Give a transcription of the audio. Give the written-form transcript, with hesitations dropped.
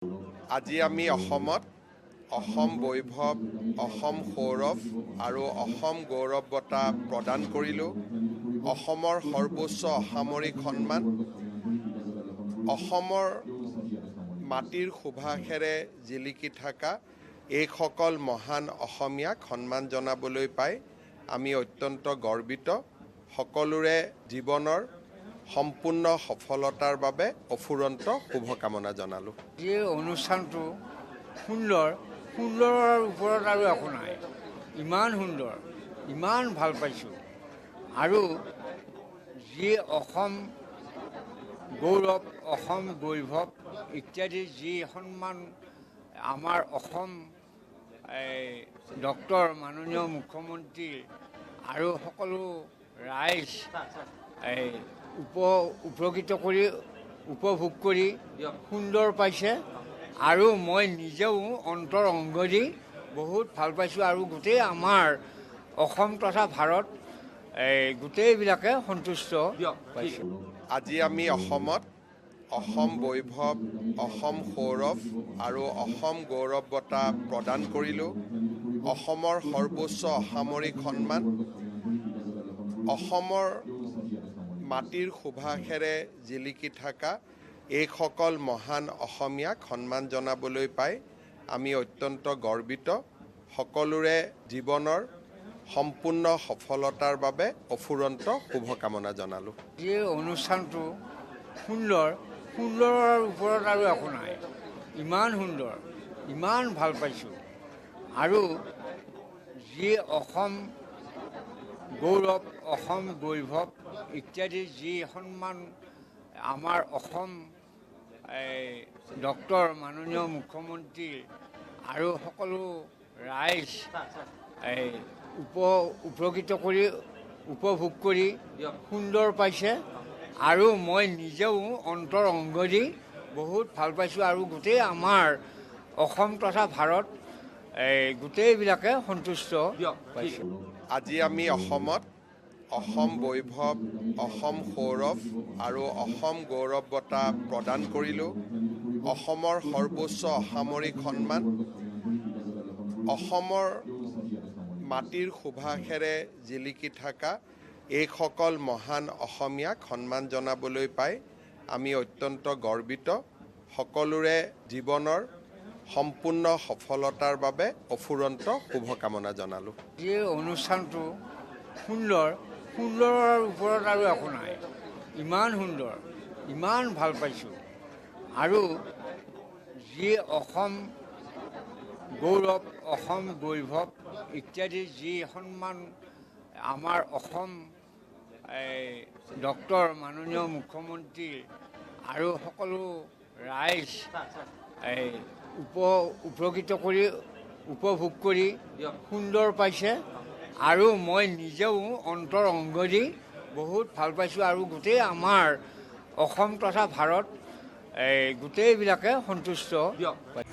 আজি আমি অসমত অসম বৈভৱ, অসম সৌৰভ আৰু অসম গৌৰৱ বঁটা প্ৰদান কৰিলোঁ। অসমৰ সৰ্বোচ্চ অসামৰিক সন্মান, অসমৰ মাটিৰ সুভাষেৰে জিলিকি থকা এইসকল মহান অসমীয়াক সন্মান জনাবলৈ পাই আমি অত্যন্ত গৰ্বিত। সকলোৰে জীৱনৰ সম্পূৰ্ণ সফলতাৰ বাবে অফুৰন্ত শুভকামনা জনালোঁ। এই অনুষ্ঠানটো সুন্দৰৰ ওপৰত আৰু একো নাই। ইমান সুন্দৰ, ইমান ভাল পাইছোঁ। আৰু যি অসম গৌৰৱ, অসম বৈভৱ ইত্যাদি যি সন্মান আমাৰ অসম ডক্টৰ মাননীয় মুখ্যমন্ত্ৰী আৰু সকলো ৰাইজ উপকৃত কৰি উপভোগ কৰি সুন্দৰ পাইছে। আৰু মই নিজেও অন্তৰ অংগ দি বহুত ভাল পাইছোঁ। আৰু গোটেই আমাৰ অসম তথা ভাৰত গোটেইবিলাকে সন্তুষ্ট পাইছোঁ। আজি আমি অসমত অসম বৈভৱ, অসম সৌৰভ আৰু অসম গৌৰৱ বঁটা প্ৰদান কৰিলোঁ। অসমৰ সৰ্বোচ্চ অসামৰিক সন্মান, অসমৰ মাটিৰ সুভাষেৰে জিলিকি থকা এইসকল মহান অসমীয়াক সন্মান জনাবলৈ পাই আমি অত্যন্ত গৰ্বিত। সকলোৰে জীৱনৰ সম্পূৰ্ণ সফলতাৰ বাবে অফুৰন্ত শুভকামনা জনালোঁ। এই অনুষ্ঠানটো সুন্দৰৰ ওপৰত আৰু একো নাই। ইমান সুন্দৰ, ইমান ভাল পাইছোঁ। আৰু যি অসম গৌৰৱ, অসম বৈভৱ ইত্যাদি যি সন্মান আমাৰ অসম ডক্টৰ মাননীয় মুখ্যমন্ত্ৰী আৰু সকলো ৰাইজ উপকৃত কৰি উপভোগ কৰি সুন্দৰ পাইছে। আৰু মই নিজেও অন্তৰ অংগ দি বহুত ভাল পাইছোঁ। আৰু গোটেই আমাৰ অসম তথা ভাৰত গোটেইবিলাকে সন্তুষ্ট পাইছোঁ। আজি আমি অসমত অসম বৈভৱ, অসম সৌৰভ আৰু অসম গৌৰৱ বঁটা প্ৰদান কৰিলোঁ। অসমৰ সৰ্বোচ্চ অসামৰিক সন্মান, অসমৰ মাটিৰ সুভাষেৰে জিলিকি থকা এইসকল মহান অসমীয়াক সন্মান জনাবলৈ পাই আমি অত্যন্ত গৰ্বিত। সকলোৰে জীৱনৰ সম্পূৰ্ণ সফলতাৰ বাবে অফুৰন্ত শুভকামনা জনালোঁ। এই অনুষ্ঠানটো সুন্দৰৰ ওপৰত আৰু একো নাই। ইমান সুন্দৰ, ইমান ভাল পাইছোঁ। আৰু যি অসম গৌৰৱ, অসম বৈভৱ ইত্যাদি যি সন্মান আমাৰ অসম ডক্টৰ মাননীয় মুখ্যমন্ত্ৰী আৰু সকলো ৰাইজ উপকৃত কৰি উপভোগ কৰি সুন্দৰ পাইছে। আৰু মই নিজেও অন্তৰ অংগ দি বহুত ভাল পাইছোঁ। আৰু গোটেই আমাৰ অসম তথা ভাৰত গোটেইবিলাকে সন্তুষ্ট পাইছোঁ।